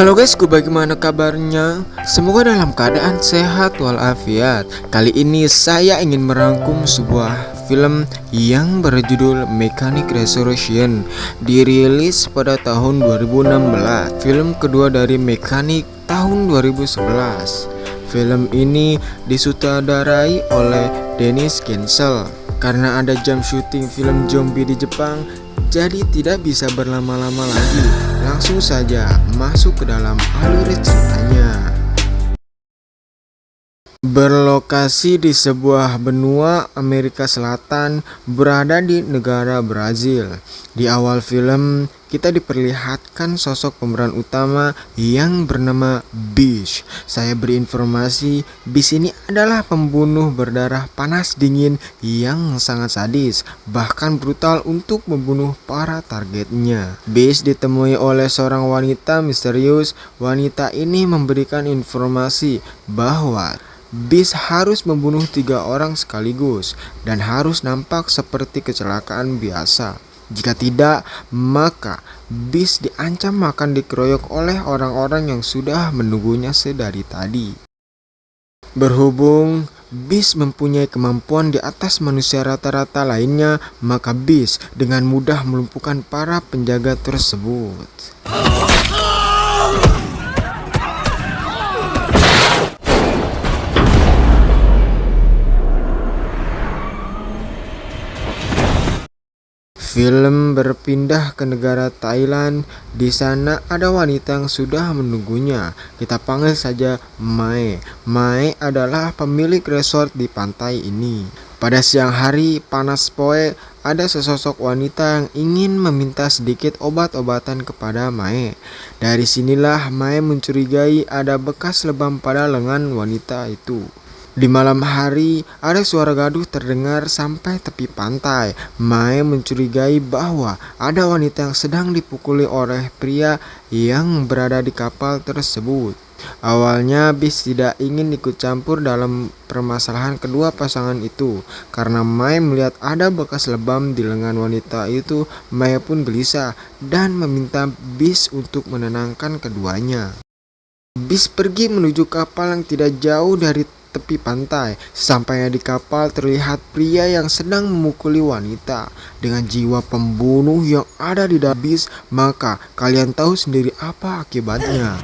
Halo guys, bagaimana kabarnya? Semoga dalam keadaan sehat walafiat. Kali ini saya ingin merangkum sebuah film yang berjudul Mechanic Resurrection, dirilis pada tahun 2016. Film kedua dari Mechanic tahun 2011. Film ini disutradarai oleh Dennis Gansel. Karena ada jam syuting film zombie di Jepang, jadi tidak bisa berlama-lama lagi. Langsung saja masuk ke dalam alur ceritanya. Berlokasi di sebuah benua Amerika Selatan berada di negara Brazil. Di awal film kita diperlihatkan sosok pemeran utama yang bernama Bish. Saya berinformasi, Bish ini adalah pembunuh berdarah panas dingin yang sangat sadis, bahkan brutal untuk membunuh para targetnya. Bish ditemui oleh seorang wanita misterius. Wanita ini memberikan informasi bahwa Bish harus membunuh 3 orang sekaligus dan harus nampak seperti kecelakaan biasa. Jika tidak, maka Bish diancam akan dikeroyok oleh orang-orang yang sudah menunggunya sedari tadi. Berhubung Bish mempunyai kemampuan di atas manusia rata-rata lainnya, maka Bish dengan mudah melumpuhkan para penjaga tersebut. Film berpindah ke negara Thailand. Di sana ada wanita yang sudah menunggunya. Kita panggil saja Mae. Mae adalah pemilik resort di pantai ini. Pada siang hari panas poe, ada sesosok wanita yang ingin meminta sedikit obat-obatan kepada Mae. Dari sinilah Mae mencurigai ada bekas lebam pada lengan wanita itu. Di malam hari, ada suara gaduh terdengar sampai tepi pantai. Mae mencurigai bahwa ada wanita yang sedang dipukuli oleh pria yang berada di kapal tersebut. Awalnya Bish tidak ingin ikut campur dalam permasalahan kedua pasangan itu. Karena Mae melihat ada bekas lebam di lengan wanita itu, Mae pun gelisah dan meminta Bish untuk menenangkan keduanya. Bish pergi menuju kapal yang tidak jauh dari tepi pantai. Sampainya di kapal terlihat pria yang sedang memukuli wanita. Dengan jiwa pembunuh yang ada di dalam Bish, maka kalian tahu sendiri apa akibatnya.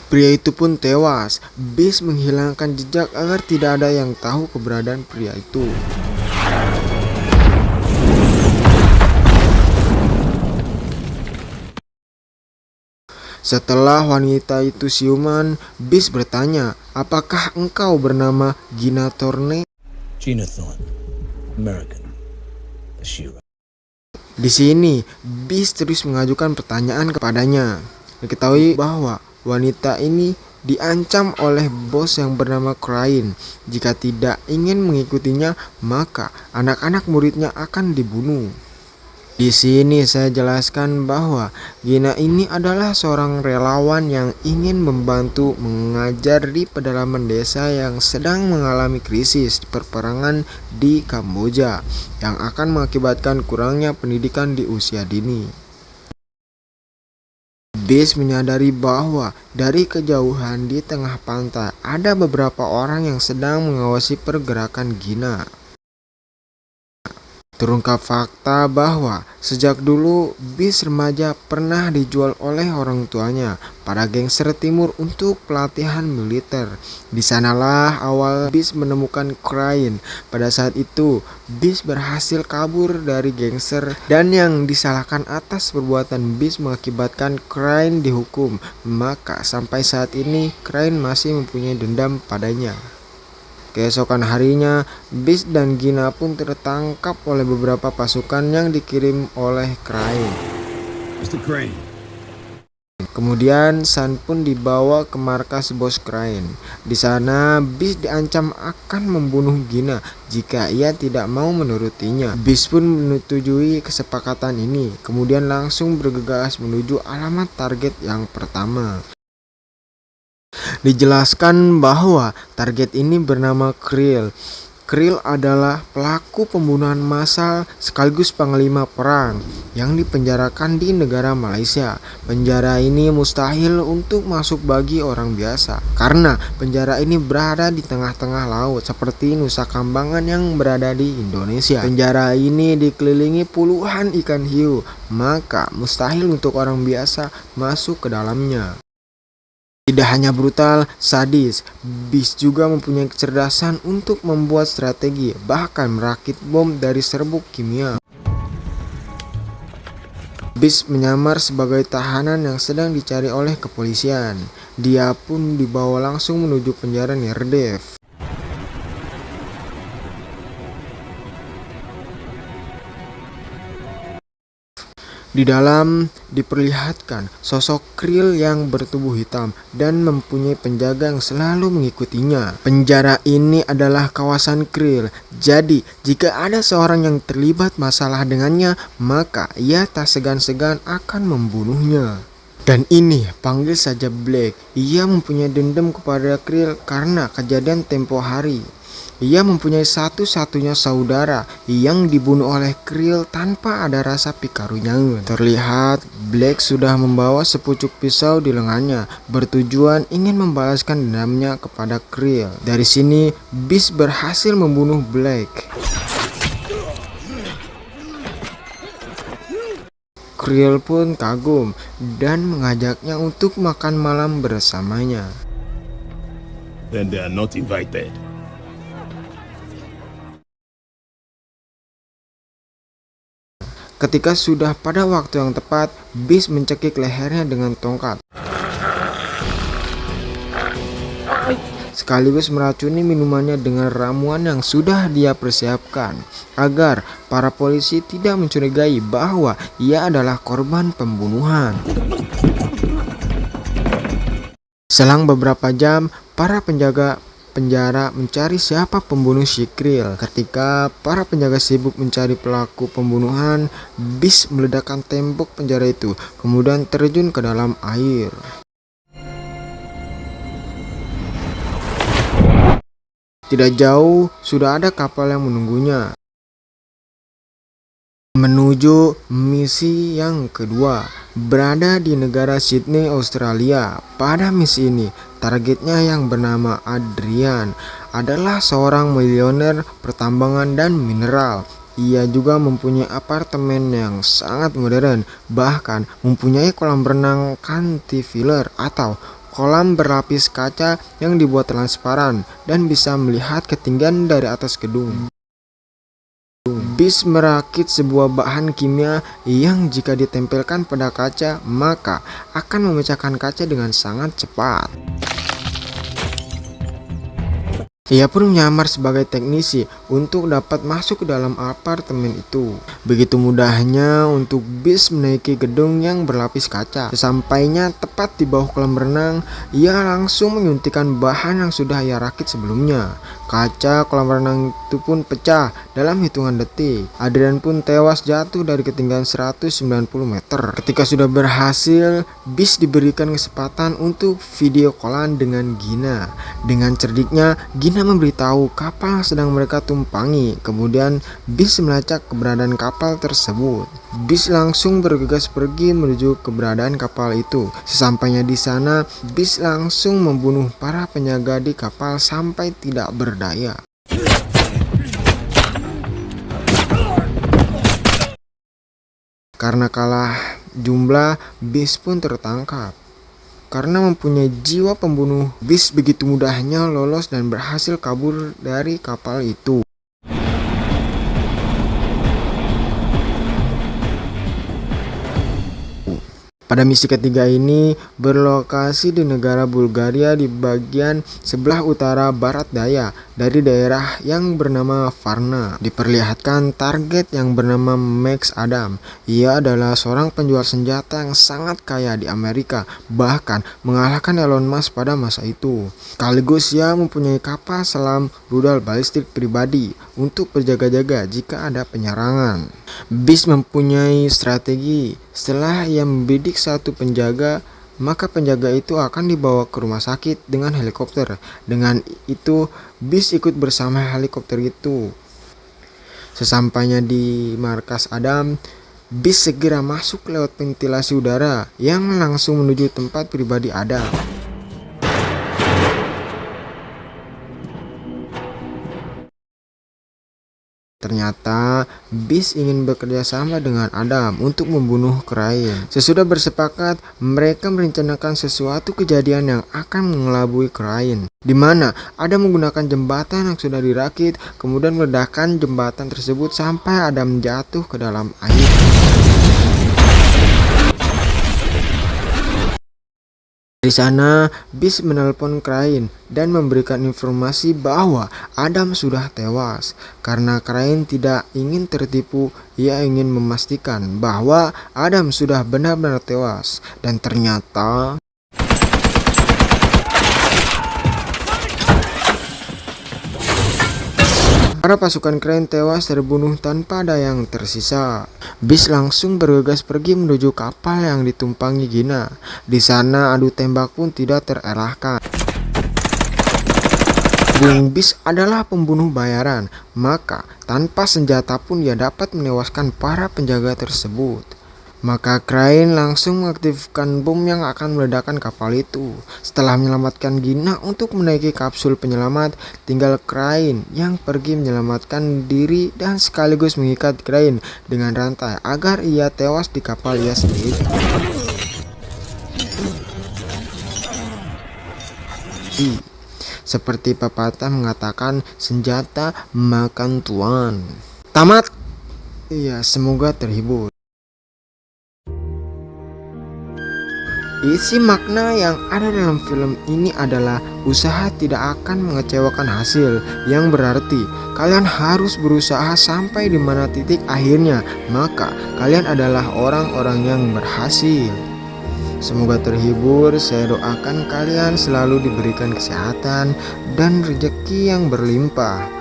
Pria itu pun tewas. Bish menghilangkan jejak agar tidak ada yang tahu keberadaan pria itu. Setelah wanita itu siuman, Bish bertanya, "Apakah engkau bernama Gina Thorne?" Gina Thorne, American. Shira. Di sini, Bish terus mengajukan pertanyaan kepadanya. Diketahui bahwa wanita ini diancam oleh bos yang bernama Crane. Jika tidak ingin mengikutinya, maka anak-anak muridnya akan dibunuh. Di sini saya jelaskan bahwa Gina ini adalah seorang relawan yang ingin membantu mengajar di pedalaman desa yang sedang mengalami krisis perperangan di Kamboja yang akan mengakibatkan kurangnya pendidikan di usia dini. Bish menyadari bahwa dari kejauhan di tengah pantai ada beberapa orang yang sedang mengawasi pergerakan Gina. Terungkap fakta bahwa sejak dulu Bish remaja pernah dijual oleh orang tuanya pada gangster timur untuk pelatihan militer. Di sanalah awal Bish menemukan Crane. Pada saat itu Bish berhasil kabur dari gangster dan yang disalahkan atas perbuatan Bish mengakibatkan Crane dihukum. Maka sampai saat ini Crane masih mempunyai dendam padanya. Keesokan harinya, Bish dan Gina pun tertangkap oleh beberapa pasukan yang dikirim oleh Crane. Mr. Crane. Kemudian Sun pun dibawa ke markas bos Crane. Di sana, Bish diancam akan membunuh Gina jika ia tidak mau menurutinya. Bish pun menyetujui kesepakatan ini, kemudian langsung bergegas menuju alamat target yang pertama. Dijelaskan bahwa target ini bernama Krill. Krill adalah pelaku pembunuhan massal sekaligus panglima perang yang dipenjarakan di negara Malaysia. Penjara ini mustahil untuk masuk bagi orang biasa karena penjara ini berada di tengah-tengah laut seperti Nusa Kambangan yang berada di Indonesia. Penjara ini dikelilingi puluhan ikan hiu, maka mustahil untuk orang biasa masuk ke dalamnya. Tidak hanya brutal, sadis, Beast juga mempunyai kecerdasan untuk membuat strategi, bahkan merakit bom dari serbuk kimia. Beast menyamar sebagai tahanan yang sedang dicari oleh kepolisian. Dia pun dibawa langsung menuju penjara Neredev. Di dalam diperlihatkan sosok Krill yang bertubuh hitam dan mempunyai penjaga yang selalu mengikutinya. Penjara ini adalah kawasan Krill, jadi jika ada seorang yang terlibat masalah dengannya, maka ia tak segan-segan akan membunuhnya. Dan ini panggil saja Black. Ia mempunyai dendam kepada Krill karena kejadian tempo hari. Ia mempunyai satu-satunya saudara yang dibunuh oleh Krill tanpa ada rasa pikarunyangan. Terlihat Black sudah membawa sepucuk pisau di lengannya, bertujuan ingin membalaskan dendamnya kepada Krill. Dari sini Beast berhasil membunuh Black. Krill pun kagum dan mengajaknya untuk makan malam bersamanya. Then they are not invited. Ketika sudah pada waktu yang tepat, Beast mencekik lehernya dengan tongkat, sekaligus meracuni minumannya dengan ramuan yang sudah dia persiapkan, agar para polisi tidak mencurigai bahwa ia adalah korban pembunuhan. Selang beberapa jam, para penjaga penjara mencari siapa pembunuh si Krill. Ketika para penjaga sibuk mencari pelaku pembunuhan, Beast meledakkan tembok penjara itu, kemudian terjun ke dalam air. Tidak jauh sudah ada kapal yang menunggunya menuju misi yang kedua, berada di negara Sydney, Australia. Pada misi ini, targetnya yang bernama Adrian adalah seorang miliuner pertambangan dan mineral. Ia juga mempunyai apartemen yang sangat modern, bahkan mempunyai kolam renang cantilever atau kolam berlapis kaca yang dibuat transparan dan bisa melihat ketinggian dari atas gedung. Beast merakit sebuah bahan kimia yang jika ditempelkan pada kaca maka akan memecahkan kaca dengan sangat cepat. Ia pun menyamar sebagai teknisi untuk dapat masuk ke dalam apartemen itu. Begitu mudahnya untuk Beast menaiki gedung yang berlapis kaca. Sesampainya tepat di bawah kolam renang, ia langsung menyuntikkan bahan yang sudah ia rakit sebelumnya. Kaca kolam renang itu pun pecah dalam hitungan detik. Adrian pun tewas jatuh dari ketinggian 190 meter. Ketika sudah berhasil, Beast diberikan kesempatan untuk video callan dengan Gina. Dengan cerdiknya, Gina memberitahu kapal yang sedang mereka tumpangi. Kemudian Beast melacak keberadaan kapal tersebut. Beast langsung bergegas pergi menuju keberadaan kapal itu. Sesampainya di sana, Beast langsung membunuh para penjaga di kapal sampai tidak berdaya. Karena kalah jumlah, Beast pun tertangkap. Karena mempunyai jiwa pembunuh, Beast begitu mudahnya lolos dan berhasil kabur dari kapal itu. Pada misi ketiga ini berlokasi di negara Bulgaria di bagian sebelah utara barat daya dari daerah yang bernama Varna. Diperlihatkan target yang bernama Max Adam. Ia adalah seorang penjual senjata yang sangat kaya di Amerika, bahkan mengalahkan Elon Musk pada masa itu. Sekaligus ia mempunyai kapal selam rudal balistik pribadi untuk berjaga-jaga jika ada penyerangan. Beast mempunyai strategi. Setelah ia membidik satu penjaga maka penjaga itu akan dibawa ke rumah sakit dengan helikopter. Dengan itu, Bis ikut bersama helikopter itu. Sesampainya di markas Adam, Bis segera masuk lewat ventilasi udara yang langsung menuju tempat pribadi Adam. Ternyata Bis ingin bekerja sama dengan Adam untuk membunuh Crane. Sesudah bersepakat, mereka merencanakan sesuatu kejadian yang akan mengelabui Crane, di mana Adam menggunakan jembatan yang sudah dirakit, kemudian meledakkan jembatan tersebut sampai Adam jatuh ke dalam air. Di sana, Bis menelpon Crane dan memberikan informasi bahwa Adam sudah tewas. Karena Crane tidak ingin tertipu, ia ingin memastikan bahwa Adam sudah benar-benar tewas. Dan ternyata para pasukan Crane tewas terbunuh tanpa ada yang tersisa. Bis langsung bergegas pergi menuju kapal yang ditumpangi Gina. Di sana adu tembak pun tidak terelakkan. Bung Bis adalah pembunuh bayaran, maka tanpa senjata pun ia dapat menewaskan para penjaga tersebut. Maka Crane langsung mengaktifkan bom yang akan meledakkan kapal itu. Setelah menyelamatkan Gina untuk menaiki kapsul penyelamat, tinggal Crane yang pergi menyelamatkan diri dan sekaligus mengikat Crane dengan rantai agar ia tewas di kapal ia sendiri. Seperti pepatah mengatakan, senjata makan tuan. Tamat. Iya, semoga terhibur. Isi makna yang ada dalam film ini adalah usaha tidak akan mengecewakan hasil, yang berarti kalian harus berusaha sampai di mana titik akhirnya, maka kalian adalah orang-orang yang berhasil. Semoga terhibur. Saya doakan kalian selalu diberikan kesehatan dan rezeki yang berlimpah.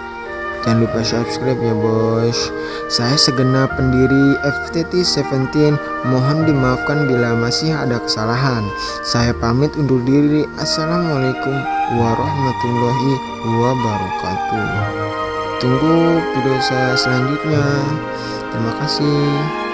Jangan lupa subscribe ya bos. Saya segenap pendiri FTT17 mohon dimaafkan bila masih ada kesalahan. Saya pamit undur diri. Assalamualaikum warahmatullahi wabarakatuh. Tunggu video saya selanjutnya. Terima kasih.